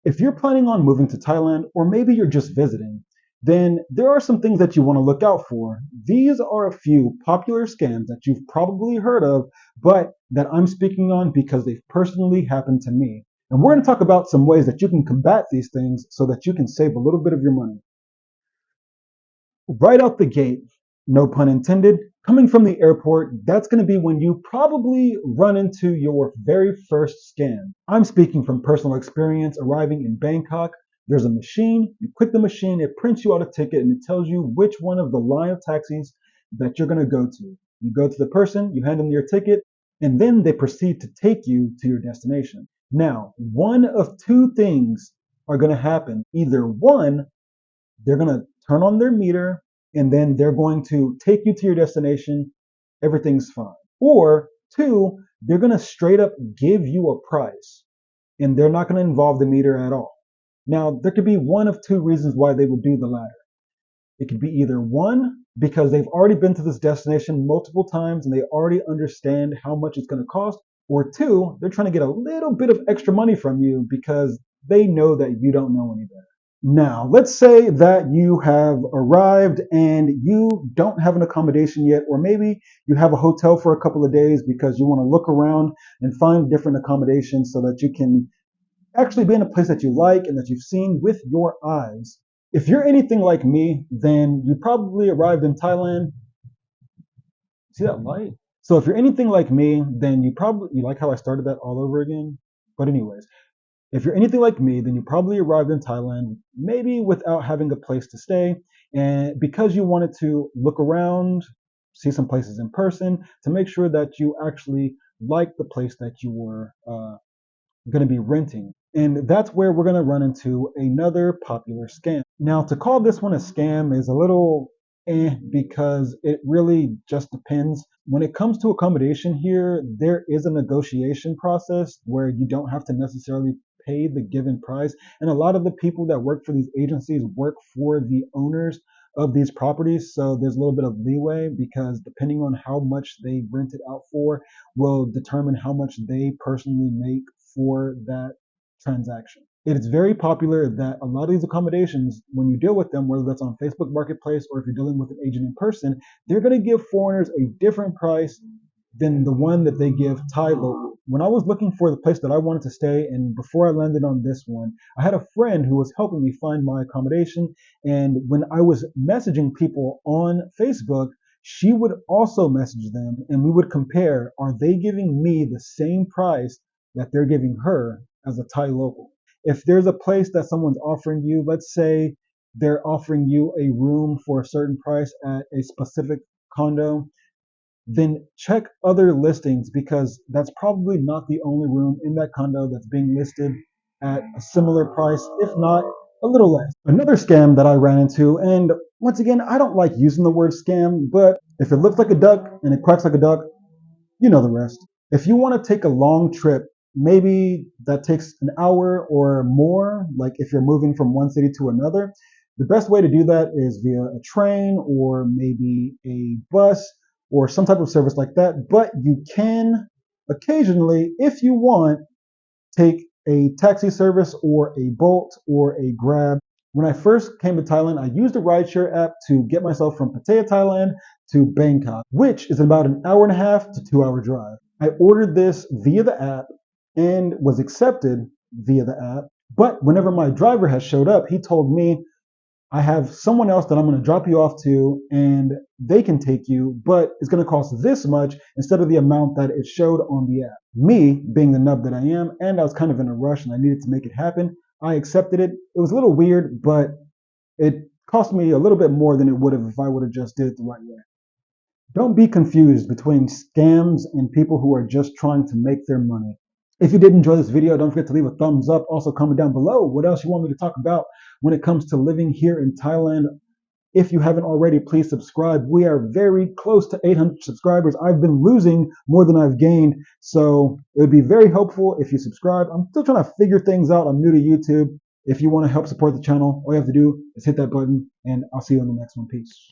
If you're planning on moving to Thailand, or maybe you're just visiting, then there are some things that you want to look out for. These are a few popular scams that you've probably heard of, but that I'm speaking on because they've personally happened to me. And we're going to talk about some ways that you can combat these things so that you can save a little bit of your money. Right out the gate, no pun intended, coming from the airport, that's going to be when you probably run into your very first scam. I'm speaking from personal experience. Arriving in Bangkok, there's a machine, you click the machine, it prints you out a ticket, and it tells you which one of the line of taxis that you're going to go to. You go to the person, you hand them your ticket, and then they proceed to take you to your destination. Now, one of two things are going to happen. Either one, they're going to turn on their meter and then they're going to take you to your destination. Everything's fine. Or two, they're going to straight up give you a price and they're not going to involve the meter at all. Now, there could be one of two reasons why they would do the latter. It could be either one, because they've already been to this destination multiple times and they already understand how much it's going to cost, or two, they're trying to get a little bit of extra money from you because they know that you don't know any better. Now, let's say that you have arrived and you don't have an accommodation yet, or maybe you have a hotel for a couple of days because you want to look around and find different accommodations so that you can actually be in a place that you like and that you've seen with your eyes. If you're anything like me, then you probably arrived in Thailand. See that light? So if you're anything like me, then you like how I started that all over again? But anyways, if you're anything like me, then you probably arrived in Thailand, maybe without having a place to stay, and because you wanted to look around, see some places in person, to make sure that you actually like the place that you were going to be renting. And that's where we're going to run into another popular scam. Now, to call this one a scam is a little because it really just depends. When it comes to accommodation here, there is a negotiation process where you don't have to necessarily pay the given price. And a lot of the people that work for these agencies work for the owners of these properties. So there's a little bit of leeway because depending on how much they rent it out for will determine how much they personally make for that transaction. It is very popular that a lot of these accommodations, when you deal with them, whether that's on Facebook Marketplace or if you're dealing with an agent in person, they're going to give foreigners a different price than the one that they give Thai local. When I was looking for the place that I wanted to stay, and before I landed on this one, I had a friend who was helping me find my accommodation. And when I was messaging people on Facebook, she would also message them and we would compare, are they giving me the same price that they're giving her as a Thai local? If there's a place that someone's offering you, let's say they're offering you a room for a certain price at a specific condo, then check other listings because that's probably not the only room in that condo that's being listed at a similar price, if not a little less. Another scam that I ran into, and once again, I don't like using the word scam, but if it looks like a duck and it quacks like a duck, you know the rest. If you want to take a long trip, maybe that takes an hour or more, like if you're moving from one city to another, the best way to do that is via a train or maybe a bus or some type of service like that. But you can occasionally, if you want, take a taxi service or a Bolt or a Grab. When I first came to Thailand, I used a rideshare app to get myself from Pattaya, Thailand to Bangkok, which is about an hour and a half to 2 hour drive. I ordered this via the app and was accepted via the app. But whenever my driver has showed up, he told me, I have someone else that I'm going to drop you off to and they can take you, but it's going to cost this much instead of the amount that it showed on the app. Me, being the nub that I am, and I was kind of in a rush and I needed to make it happen, I accepted it. It was a little weird, but it cost me a little bit more than it would have if I would have just did it the right way. Don't be confused between scams and people who are just trying to make their money. If you did enjoy this video, don't forget to leave a thumbs up. Also comment down below what else you want me to talk about when it comes to living here in Thailand. If you haven't already, please subscribe. We are very close to 800 subscribers. I've been losing more than I've gained, so it would be very helpful if you subscribe. I'm still trying to figure things out. I'm new to YouTube. If you want to help support the channel, all you have to do is hit that button, and I'll see you on the next one. Peace.